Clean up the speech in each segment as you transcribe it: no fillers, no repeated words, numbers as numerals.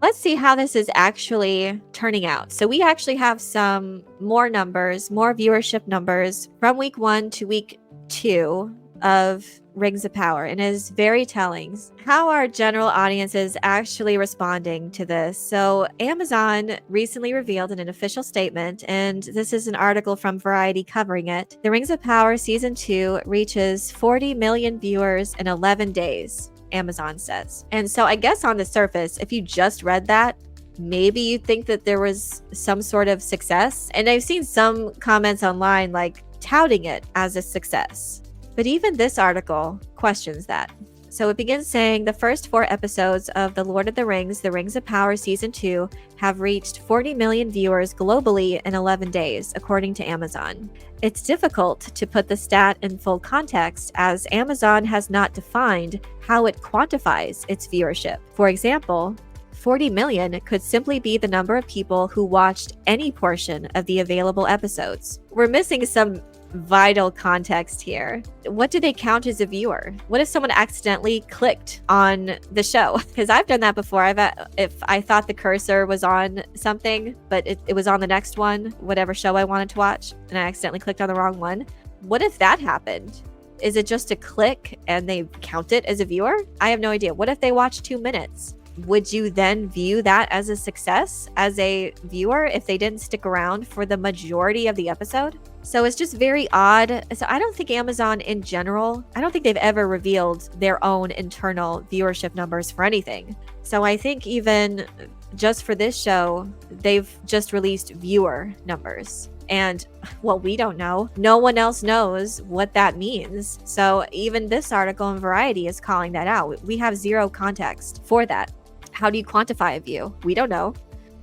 Let's see how this is actually turning out. So we actually have some more numbers, more viewership numbers from week 1 to week 2 of Rings of Power, and it is very telling. How are general audiences actually responding to this? So Amazon recently revealed in an official statement, and this is an article from Variety covering it, the Rings of Power Season 2 reaches 40 million viewers in 11 days. Amazon says. And so I guess on the surface, if you just read that, maybe you think that there was some sort of success. And I've seen some comments online like touting it as a success. But even this article questions that. So it begins saying the first 4 episodes of The Lord of the Rings of Power Season 2 have reached 40 million viewers globally in 11 days, according to Amazon. It's difficult to put the stat in full context as Amazon has not defined how it quantifies its viewership. For example, 40 million could simply be the number of people who watched any portion of the available episodes. We're missing some vital context here. What do they count as a viewer? What if someone accidentally clicked on the show? Because I've done that before. If I thought the cursor was on something, but it was on the next one, whatever show I wanted to watch, and I accidentally clicked on the wrong one. What if that happened? Is it just a click and they count it as a viewer? I have no idea. What if they watch 2 minutes? Would you then view that as a success as a viewer if they didn't stick around for the majority of the episode? So it's just very odd. So I don't think Amazon in general, I don't think they've ever revealed their own internal viewership numbers for anything. So I think even just for this show, they've just released viewer numbers. And well, we don't know. No one else knows what that means. So even this article in Variety is calling that out. We have zero context for that. How do you quantify a view? We don't know.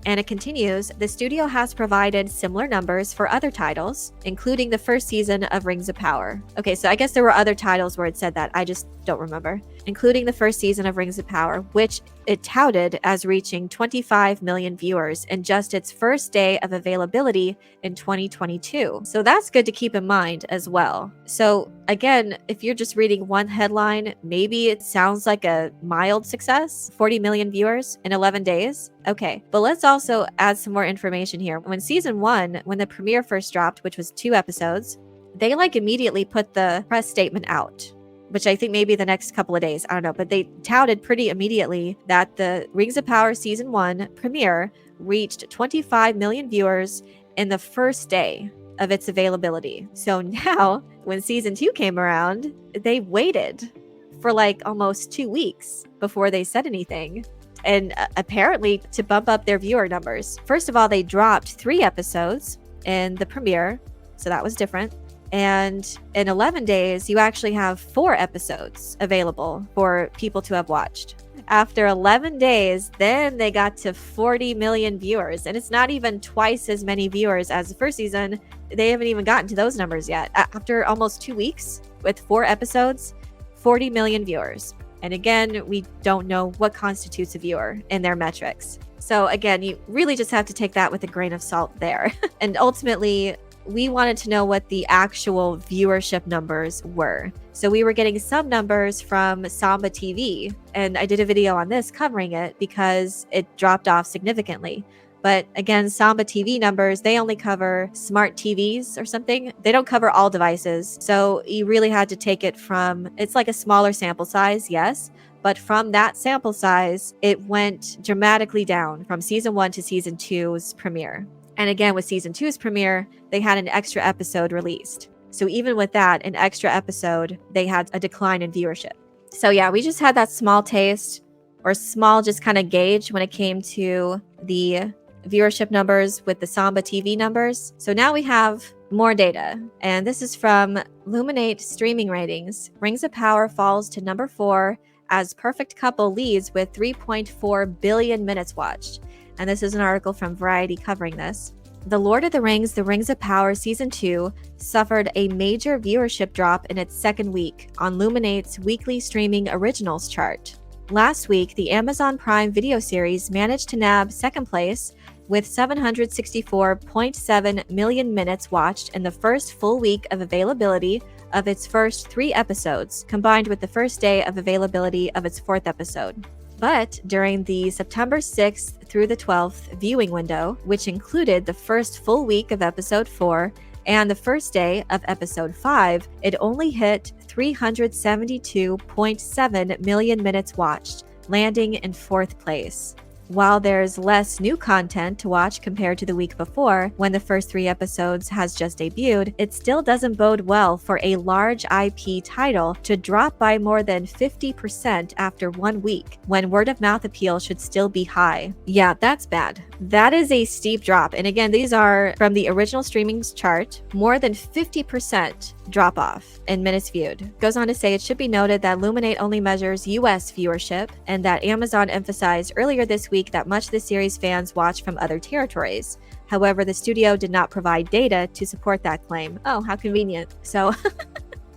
And it continues, the studio has provided similar numbers for other titles, including the first season of Rings of Power. Okay, so I guess there were other titles where it said that. I just don't remember. Including the first season of Rings of Power, which it touted as reaching 25 million viewers in just its first day of availability in 2022. So that's good to keep in mind as well. So again, if you're just reading one headline, maybe it sounds like a mild success, 40 million viewers in 11 days. Okay, but let's also add some more information here. When season 1, when the premiere first dropped, which was 2 episodes, they immediately put the press statement out, which I think maybe the next couple of days, I don't know, but they touted pretty immediately that the Rings of Power Season 1 premiere reached 25 million viewers in the first day of its availability. So now, when Season 2 came around, they waited for almost 2 weeks before they said anything. And apparently to bump up their viewer numbers. First of all, they dropped 3 episodes in the premiere, so that was different. And in 11 days, you actually have 4 episodes available for people to have watched. After 11 days, then they got to 40 million viewers. And it's not even twice as many viewers as the first season. They haven't even gotten to those numbers yet. After almost 2 weeks with 4 episodes, 40 million viewers. And again, we don't know what constitutes a viewer in their metrics. So again, you really just have to take that with a grain of salt there. And ultimately, we wanted to know what the actual viewership numbers were. So we were getting some numbers from Samba TV, and I did a video on this covering it because it dropped off significantly. But again, Samba TV numbers, they only cover smart TVs or something. They don't cover all devices. So you really had to take it from, it's like a smaller sample size, yes. But from that sample size, it went dramatically down from season 1 to season 2's premiere. And again, with season 2's premiere, they had an extra episode released. So even with that, an extra episode, they had a decline in viewership. So yeah, we just had that small taste or small just kind of gauge when it came to the viewership numbers with the Samba TV numbers. So now we have more data, and this is from Luminate streaming ratings. Rings of Power falls to number 4 as Perfect Couple leads with 3.4 billion minutes watched. And this is an article from Variety covering this. The Lord of the Rings of Power Season 2 suffered a major viewership drop in its second week on Luminate's weekly streaming originals chart. Last week, the Amazon Prime video series managed to nab second place with 764.7 million minutes watched in the first full week of availability of its first 3 episodes, combined with the first day of availability of its 4th episode. But during the September 6th through the 12th viewing window, which included the first full week of episode 4 and the first day of episode 5, it only hit 372.7 million minutes watched, landing in 4th place. While there's less new content to watch compared to the week before, when the first 3 episodes has just debuted, it still doesn't bode well for a large IP title to drop by more than 50% after 1 week, when word-of-mouth appeal should still be high. Yeah, that's bad. That is a steep drop. And again, these are from the original streamings chart, more than 50% drop off in minutes viewed. Goes on to say, it should be noted that Luminate only measures US viewership, and that Amazon emphasized earlier this week that much of the series fans watch from other territories. However, the studio did not provide data to support that claim. Oh, how convenient. So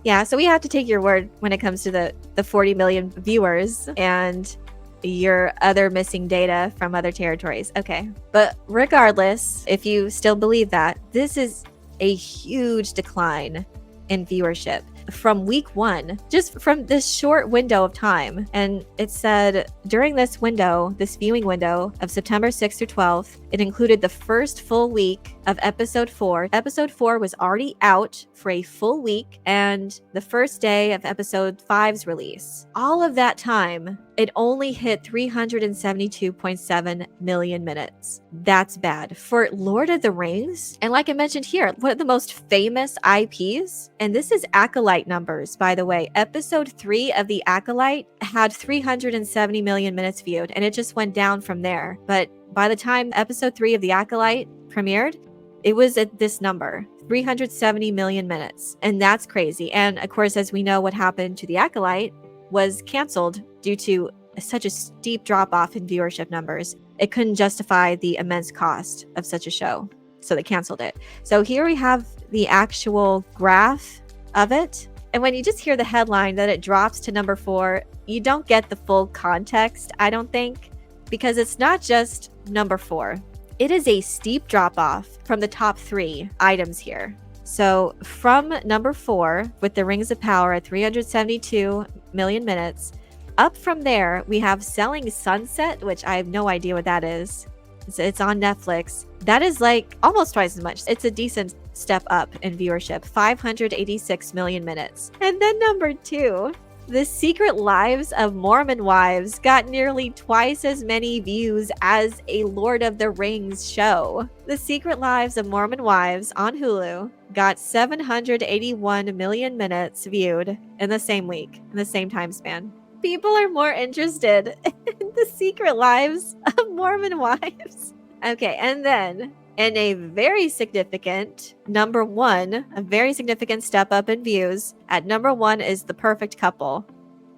yeah, so we have to take your word when it comes to the 40 million viewers and your other missing data from other territories. Okay. But regardless, if you still believe that, this is a huge decline in viewership from week 1, just from this short window of time. And it said during this window, this viewing window of September 6th through 12th, it included the first full week of episode 4. Episode 4 was already out for a full week, and the first day of episode 5's release. All of that time, it only hit 372.7 million minutes. That's bad. For Lord of the Rings, and like I mentioned here, one of the most famous IPs, and this is Acolyte numbers, by the way. Episode 3 of The Acolyte had 370 million minutes viewed, and it just went down from there. But by the time episode 3 of The Acolyte premiered, it was at this number, 370 million minutes. And that's crazy. And of course, as we know, what happened to The Acolyte was canceled due to such a steep drop off in viewership numbers. It couldn't justify the immense cost of such a show, so they canceled it. So here we have the actual graph of it. And when you just hear the headline that it drops to number 4, you don't get the full context, I don't think, because it's not just number 4. It is a steep drop off from the top 3 items here. So from number 4, with the Rings of Power at 372 million minutes, up from there, we have Selling Sunset, which I have no idea what that is. It's on Netflix. That is like almost twice as much. It's a decent step up in viewership, 586 million minutes. And then number 2, The Secret Lives of Mormon Wives got nearly twice as many views as a Lord of the Rings show. The Secret Lives of Mormon Wives on Hulu got 781 million minutes viewed in the same week, in the same time span. People are more interested in The Secret Lives of Mormon Wives. Okay, and then in a very significant number 1, a very significant step up in views, at number 1 is The Perfect Couple,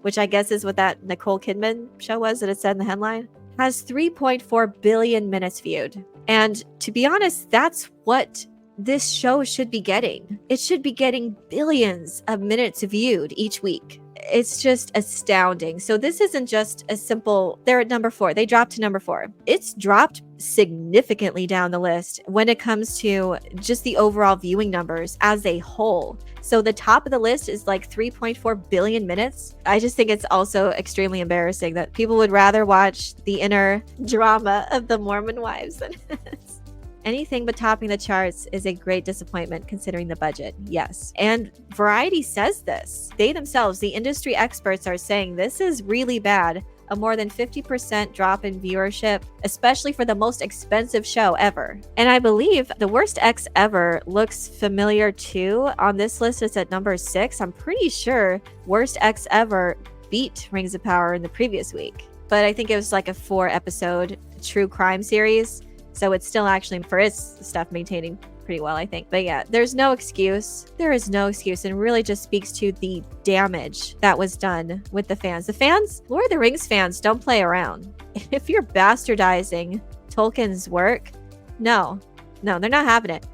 which I guess is what that Nicole Kidman show was that it said in the headline, has 3.4 billion minutes viewed. And to be honest, that's what this show should be getting. It should be getting billions of minutes viewed each week. It's just astounding. So this isn't just a simple, they're at number 4. They dropped to number 4. It's dropped significantly down the list when it comes to just the overall viewing numbers as a whole. So the top of the list is like 3.4 billion minutes. I just think it's also extremely embarrassing that people would rather watch the inner drama of the Mormon wives than this. Anything but topping the charts is a great disappointment considering the budget, yes. And Variety says this. They themselves, the industry experts, are saying this is really bad. A more than 50% drop in viewership, especially for the most expensive show ever. And I believe The Worst Ex Ever looks familiar too. On this list, it's at number 6. I'm pretty sure Worst Ex Ever beat Rings of Power in the previous week. But I think it was like a 4-episode true crime series. So it's still actually, for its stuff, maintaining pretty well, I think. But yeah, there's no excuse. There is no excuse, and really just speaks to the damage that was done with the fans. The fans, Lord of the Rings fans, don't play around. If you're bastardizing Tolkien's work, no, they're not having it.